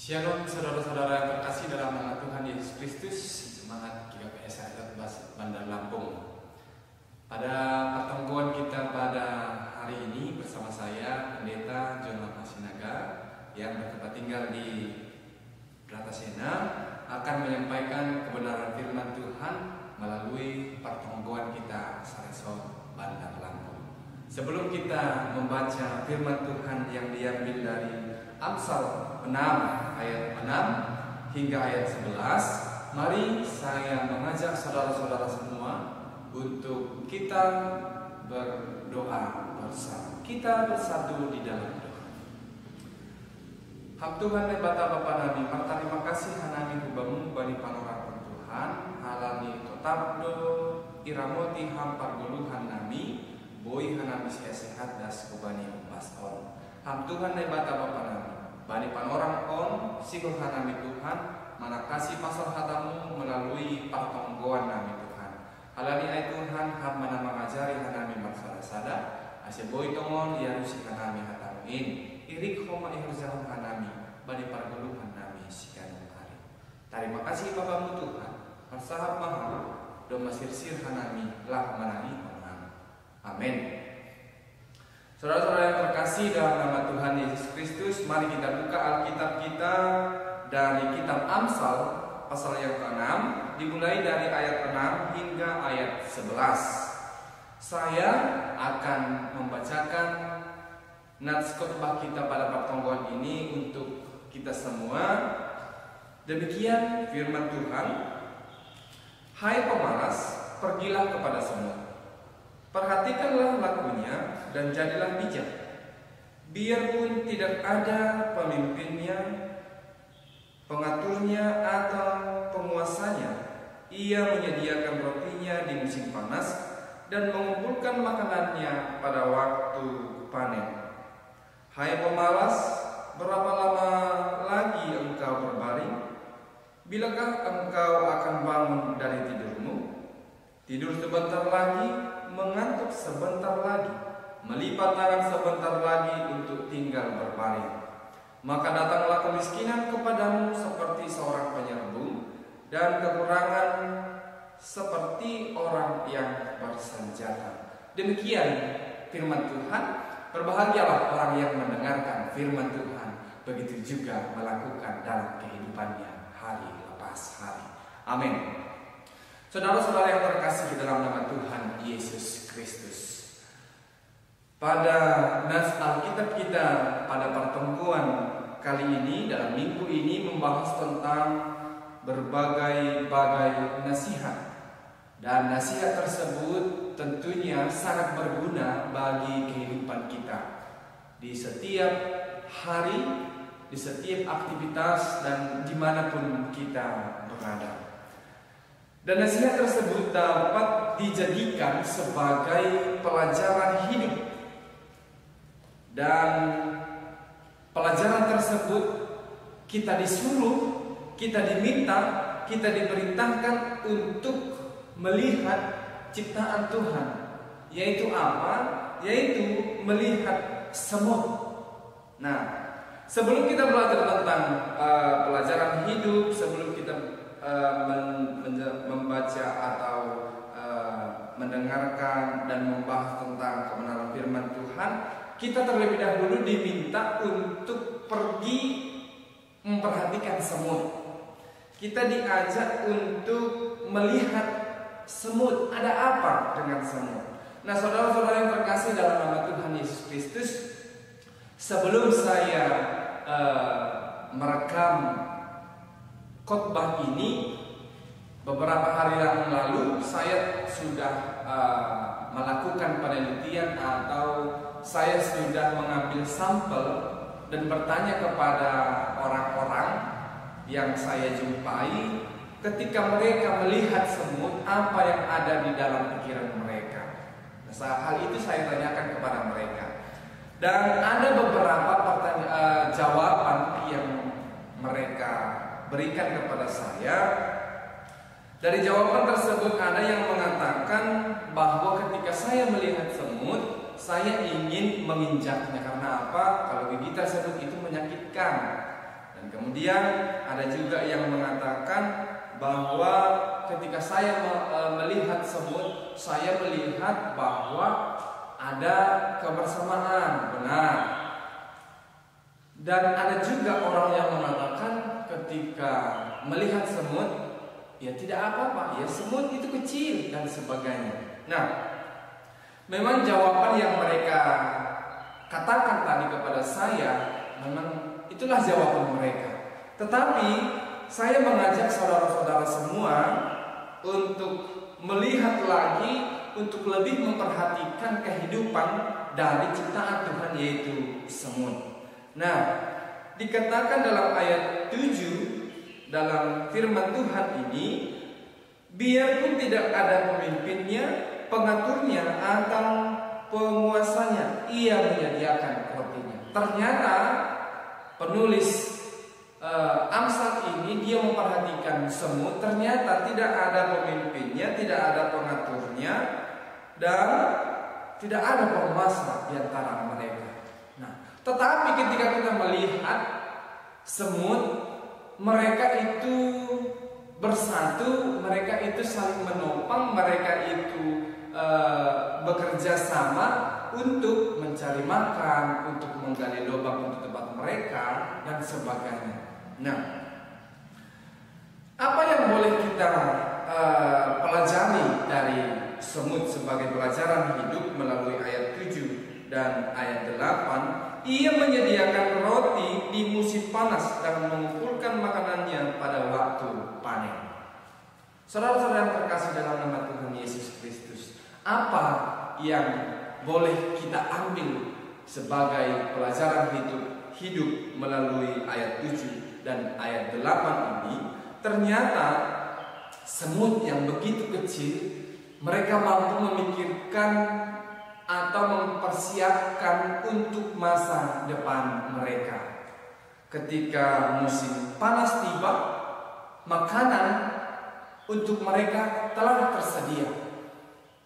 Shalom saudara-saudara yang terkasih dalam nama Tuhan Yesus Kristus, Jemaat GKPS Bas Bandar Lampung. Pada pertemuan kita pada hari ini bersama saya, Pendeta John Masinaga, yang bertempat tinggal di Bratasena, akan menyampaikan kebenaran firman Tuhan melalui pertemuan kita Sareso Bandar Lampung. Sebelum kita membaca firman Tuhan yang diambil dari Amsal 6 ayat 6 hingga ayat 11, mari saya mengajak saudara-saudara semua untuk kita berdoa bersama. Kita bersatu di dalam doa. Ham Tuhan dan Bapa Nabi, terima kasih hanami kubamu bani panorang Tuhan, halani tetap do iramoti hampar guluhan nami, boy hanami sehat das kubani umpason. Ham Tuhan dan Bapa Nabi, bani panorang on sikuh hanami Tuhan, mana kasih pasal hatamu melalui pertonggoan nami Tuhan. Halani ay Tuhan ham mana mengajari hanami marsada asih boy tongon ya rusi hanami hatamu irik homa ihrzahum hanami bani parguluhan nami sikanung hari. Terima kasih Bapamu Tuhan, persahab mahal do masirsir hanami lah manani onam. Amin. Saudara-saudara yang terkasih dalam nama Tuhan Yesus Kristus, mari kita buka Alkitab kita dari kitab Amsal pasal yang ke-6, dimulai dari ayat 6 hingga ayat 11. Saya akan membacakan nats khotbah kita pada pertemuan ini untuk kita semua. Demikian firman Tuhan. Hai pemalas, pergilah kepada semut. Perhatikanlah lakunya dan jadilah bijak. Biarpun tidak ada pemimpinnya, pengaturnya atau penguasanya, ia menyediakan rotinya di musim panas dan mengumpulkan makanannya pada waktu panen. Hai pemalas, berapa lama lagi engkau berbaring? Bilakah engkau akan bangun dari tidurmu? Tidur sebentar lagi, mengantuk sebentar lagi, melipat tangan sebentar lagi untuk tinggal berbaring. Maka datanglah kemiskinan kepadamu seperti seorang penyerbu, dan kekurangan seperti orang yang bersenjata. Demikian firman Tuhan. Berbahagialah orang yang mendengarkan firman Tuhan, begitu juga melakukan dalam kehidupannya hari lepas hari. Amin. Saudara-saudara yang terkasih di dalam nama Tuhan Yesus Kristus, pada nas Alkitab kita pada pertemuan kali ini, dalam minggu ini, membahas tentang berbagai-bagai nasihat. Dan nasihat tersebut tentunya sangat berguna bagi kehidupan kita di setiap hari, di setiap aktivitas, dan dimanapun kita berada. Dan nasihat tersebut dapat dijadikan sebagai pelajaran hidup. Dan pelajaran tersebut kita disuruh, kita diminta, kita diperintahkan untuk melihat ciptaan Tuhan. Yaitu apa? Yaitu melihat semut. Nah, sebelum kita belajar tentang pelajaran hidup, sebelum kita membaca atau mendengarkan dan membahas tentang kebenaran firman Tuhan, kita terlebih dahulu diminta untuk pergi memperhatikan semut. Kita diajak untuk melihat semut, ada apa dengan semut. Nah, saudara-saudara yang terkasih dalam nama Tuhan Yesus Kristus, sebelum saya merekam khotbah ini, beberapa hari yang lalu saya sudah melakukan penelitian atau saya sudah mengambil sampel dan bertanya kepada orang-orang yang saya jumpai ketika mereka melihat semut, apa yang ada di dalam pikiran mereka. Nah, hal itu saya tanyakan kepada mereka. Dan ada beberapa jawaban yang mereka berikan kepada saya. Dari jawaban tersebut ada yang mengatakan bahwa ketika saya melihat semut, saya ingin menginjaknya. Karena apa? Kalau gigitan semut itu menyakitkan. Dan kemudian ada juga yang mengatakan bahwa ketika saya melihat semut, saya melihat bahwa ada kebersamaan. Benar. Dan ada juga orang yang mengatakan ketika melihat semut, ya tidak apa-apa, ya semut itu kecil dan sebagainya. Nah, memang jawaban yang mereka katakan tadi kepada saya, memang itulah jawaban mereka. Tetapi saya mengajak saudara-saudara semua untuk melihat lagi, untuk lebih memperhatikan kehidupan dari ciptaan Tuhan, yaitu semut. Nah, dikatakan dalam ayat 7 dalam firman Tuhan ini, biarpun tidak ada pemimpinnya, pengaturnya atau penguasanya, ia menyediakan rotinya. Ternyata penulis Amsal ini dia memperhatikan semut, ternyata tidak ada pemimpinnya, tidak ada pengaturnya, dan tidak ada penguasa di antara mereka. Nah, tetapi ketika kita melihat semut, mereka itu bersatu, mereka itu saling menopang, mereka itu bekerja sama untuk mencari makan, untuk menggali lubang untuk tempat mereka dan sebagainya. Nah, apa yang boleh kita pelajari dari semut sebagai pelajaran hidup melalui ayat 7 dan ayat 8? Ia menyediakan roti di musim panas dan mengumpulkan makanannya pada waktu panen. Saudara-saudara yang terkasih dalam nama Tuhan Yesus Kristus, apa yang boleh kita ambil sebagai pelajaran hidup melalui ayat 7 dan ayat 8 ini? Ternyata semut yang begitu kecil, mereka mampu memikirkan atau mempersiapkan untuk masa depan mereka. Ketika musim panas tiba, makanan untuk mereka telah tersedia.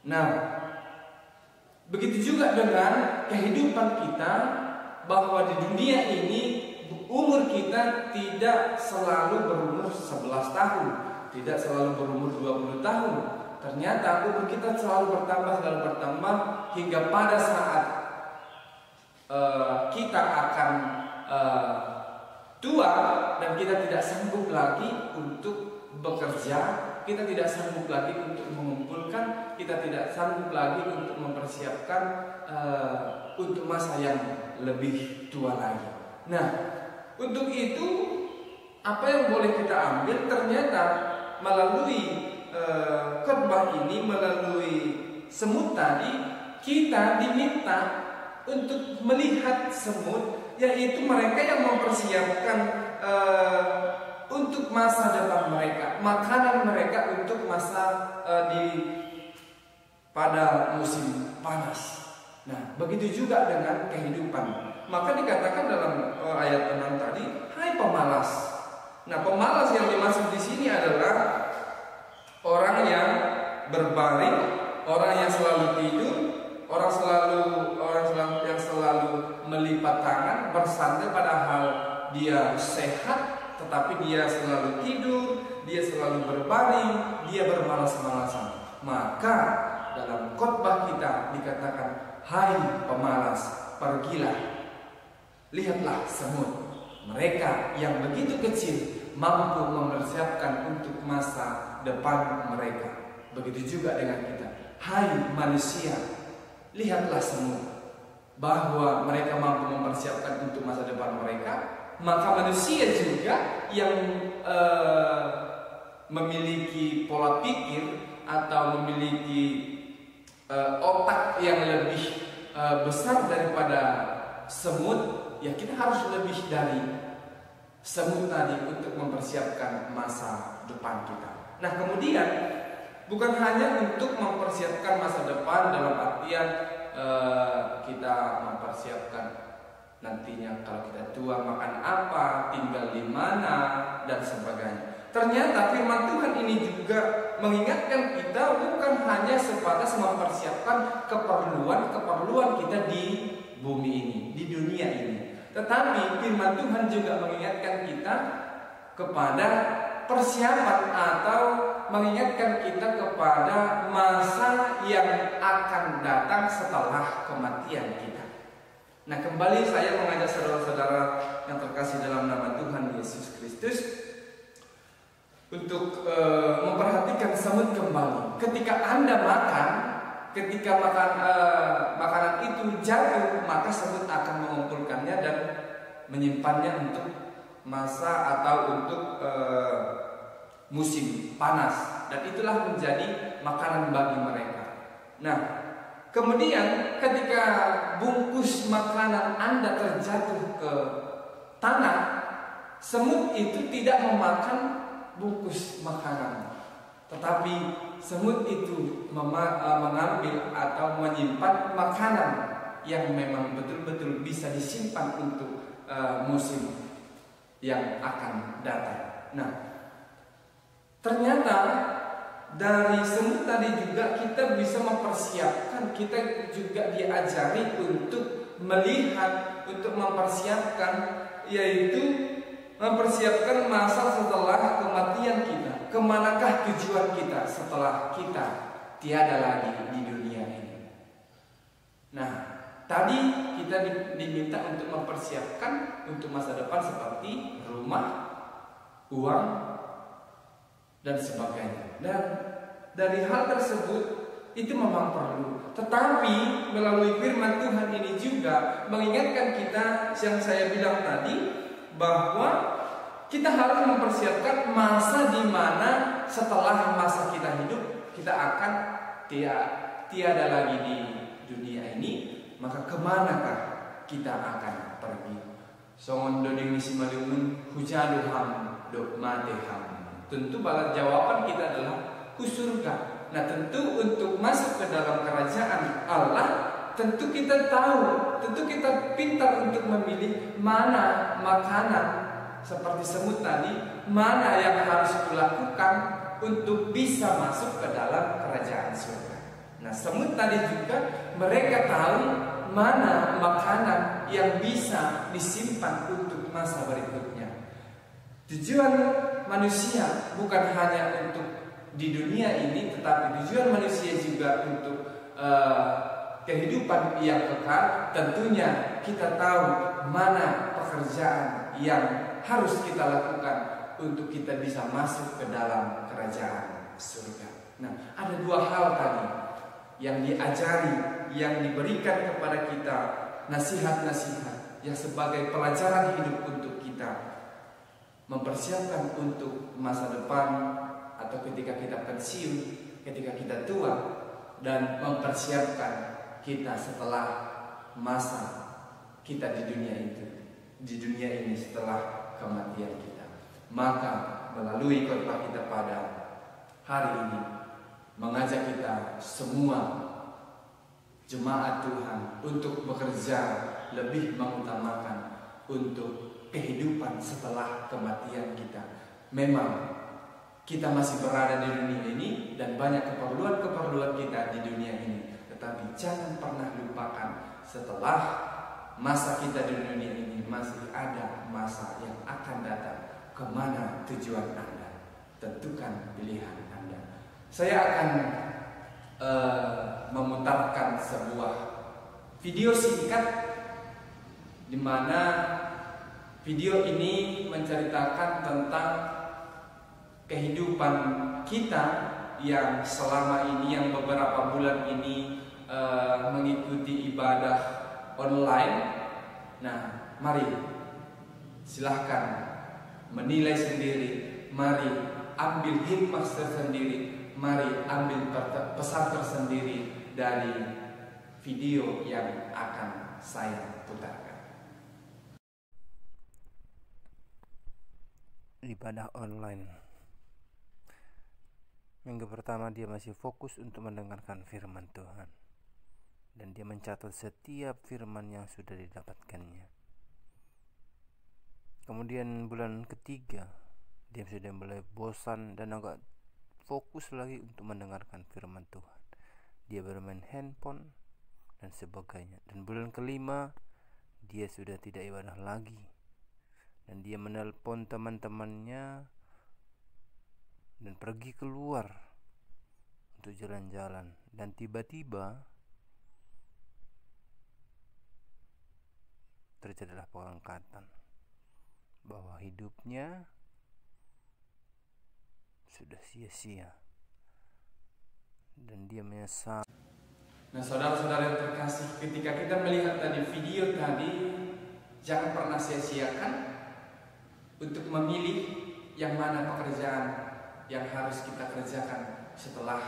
Nah, begitu juga dengan kehidupan kita, bahwa di dunia ini umur kita tidak selalu berumur 11 tahun, tidak selalu berumur 20 tahun. Ternyata umur kita selalu bertambah hingga pada saat kita akan tua dan kita tidak sanggup lagi untuk bekerja, kita tidak sanggup lagi untuk mengumpulkan, kita tidak sanggup lagi untuk mempersiapkan untuk masa yang lebih tua lagi. Nah, untuk itu apa yang boleh kita ambil? Ternyata melalui khotbah ini, melalui semut tadi, kita diminta untuk melihat semut, yaitu mereka yang mempersiapkan untuk masa depan mereka, makanan mereka untuk masa pada musim panas. Nah, begitu juga dengan kehidupan. Maka dikatakan dalam ayat 6 tadi, hai pemalas. Nah, pemalas yang dimaksud di sini adalah orang yang berbaring, orang yang selalu tidur, orang yang selalu melipat tangan, bersantai, padahal dia sehat, tetapi dia selalu tidur, dia selalu berbaring, dia bermalas-malasan. Maka dalam khotbah kita dikatakan, hai pemalas, pergilah, lihatlah semut. Mereka yang begitu kecil mampu mempersiapkan untuk masa depan mereka. Begitu juga dengan kita. Hai manusia, lihatlah semut, bahwa mereka mampu mempersiapkan untuk masa depan mereka. Maka manusia juga yang memiliki pola pikir atau memiliki otak yang lebih besar daripada semut, ya kita harus lebih dari semut tadi untuk mempersiapkan masa depan kita. Nah, kemudian bukan hanya untuk mempersiapkan masa depan dalam artian kita mempersiapkan nantinya kalau kita tua makan apa, tinggal di mana dan sebagainya. Ternyata firman Tuhan ini juga mengingatkan kita bukan hanya sebatas mempersiapkan keperluan kita di bumi ini, di dunia ini, Tetapi firman Tuhan juga mengingatkan kita kepada persiapan atau mengingatkan kita kepada masa yang akan datang setelah kematian kita. Nah, kembali saya mengajak saudara-saudara yang terkasih dalam nama Tuhan Yesus Kristus untuk memperhatikan semut kembali. Ketika Anda makan, ketika makanan itu jatuh, maka semut akan mengumpulkannya dan menyimpannya untuk masa atau untuk musim panas, dan itulah menjadi makanan bagi mereka. Nah, kemudian ketika bungkus makanan Anda terjatuh ke tanah, semut itu tidak memakan bungkus makanan, tetapi semut itu mengambil atau menyimpan makanan yang memang betul-betul bisa disimpan untuk musim yang akan datang. Nah, ternyata dari semut tadi juga kita bisa mempersiapkan, kita juga diajari untuk melihat, untuk mempersiapkan, yaitu mempersiapkan masa setelah kematian kita. Kemanakah tujuan kita setelah kita tiada lagi di dunia ini? Nah, tadi kita diminta untuk mempersiapkan untuk masa depan seperti rumah, uang, dan sebagainya. Dan dari hal tersebut itu memang perlu. Tetapi melalui firman Tuhan ini juga mengingatkan kita yang saya bilang tadi, bahwa kita harus mempersiapkan masa di mana setelah masa kita hidup kita akan tiada lagi di dunia ini. Maka kemanakah kita akan pergi? Songon doding misi malimun hujaduham dok mateham. Tentu balas jawaban kita adalah ke surga. Nah, tentu untuk masuk ke dalam kerajaan Allah, tentu kita tahu, tentu kita pintar untuk memilih mana makanan seperti semut tadi, mana yang harus dilakukan untuk bisa masuk ke dalam kerajaan surga. Nah, semut tadi juga mereka tahu mana makanan yang bisa disimpan untuk masa berikutnya. Tujuan manusia bukan hanya untuk di dunia ini, tetapi tujuan manusia juga untuk kehidupan yang kekal. Tentunya kita tahu mana pekerjaan yang harus kita lakukan untuk kita bisa masuk ke dalam kerajaan surga. Nah, ada dua hal tadi yang diajari, yang diberikan kepada kita, nasihat-nasihat yang sebagai pelajaran hidup untuk kita mempersiapkan untuk masa depan atau ketika kita pensiun, ketika kita tua, dan mempersiapkan kita setelah masa kita di dunia ini setelah kematian kita. Maka melalui khotbah kita pada hari ini mengajak kita semua jemaat Tuhan untuk bekerja lebih mengutamakan untuk kehidupan setelah kematian kita. Memang kita masih berada di dunia ini dan banyak keperluan kita di dunia ini, tetapi jangan pernah lupakan setelah masa kita di dunia ini masih ada masa yang akan datang. Kemana tujuan Anda? Tentukan pilihan Anda. Saya akan memutarkan sebuah video singkat di mana video ini menceritakan tentang kehidupan kita yang selama ini, yang beberapa bulan ini mengikuti ibadah online. Nah, mari silahkan menilai sendiri, mari ambil hikmah tersendiri, mari ambil pesan tersendiri dari video yang akan saya putarkan. Ibadah online. Minggu pertama dia masih fokus untuk mendengarkan firman Tuhan, dan dia mencatat setiap firman yang sudah didapatkannya. Kemudian bulan ketiga dia sudah mulai bosan dan agak fokus lagi untuk mendengarkan firman Tuhan. Dia bermain handphone dan sebagainya. Dan bulan kelima dia sudah tidak ibadah lagi, dan dia menelpon teman-temannya dan pergi keluar untuk jalan-jalan, dan tiba-tiba terjadilah pengangkatan bahwa hidupnya sudah sia-sia dan dia menyesal. Nah, saudara-saudara yang terkasih, ketika kita melihat tadi video tadi, jangan pernah sia-siakan untuk memilih yang mana pekerjaan yang harus kita kerjakan setelah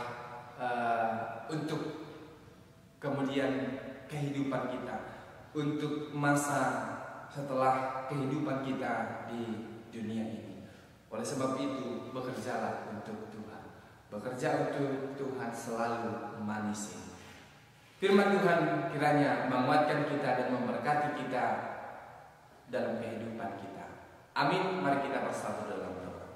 untuk kemudian kehidupan kita, untuk masa setelah kehidupan kita di dunia ini. Oleh sebab itu, bekerjalah untuk Tuhan. Bekerja untuk Tuhan selalu manis. Firman Tuhan kiranya menguatkan kita dan memberkati kita dalam kehidupan kita. Amin. Mari kita bersatu dalam doa.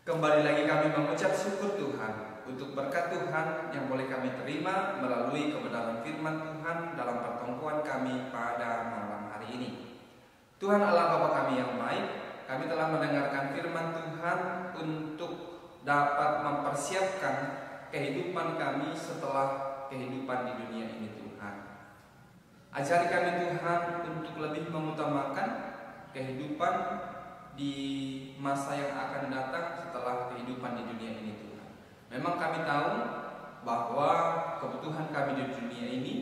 Kembali lagi kami mengucap syukur Tuhan untuk berkat Tuhan yang boleh kami terima melalui kebenaran firman Tuhan dalam pertemuan kami pada malam hari ini. Tuhan Allah Bapa kami yang baik, kami telah mendengarkan firman Tuhan untuk dapat mempersiapkan kehidupan kami setelah kehidupan di dunia ini Tuhan. Ajari kami Tuhan untuk lebih mengutamakan kehidupan di masa yang akan datang setelah kehidupan di dunia ini Tuhan. Memang kami tahu bahwa kebutuhan kami di dunia ini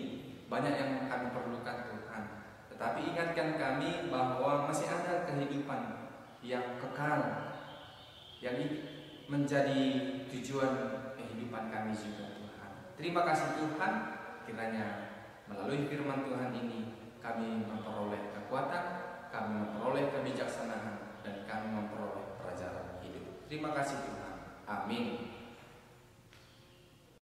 banyak yang kami perlukan Tuhan. Tetapi ingatkan kami bahwa masih ada kehidupan yang kekal, yang menjadi tujuan kehidupan kami juga Tuhan. Terima kasih Tuhan, kiranya melalui firman Tuhan ini kami memperoleh kekuatan, kami memperoleh kebijaksanaan, dan kami memperoleh pelajaran hidup. Terima kasih Tuhan. Amin.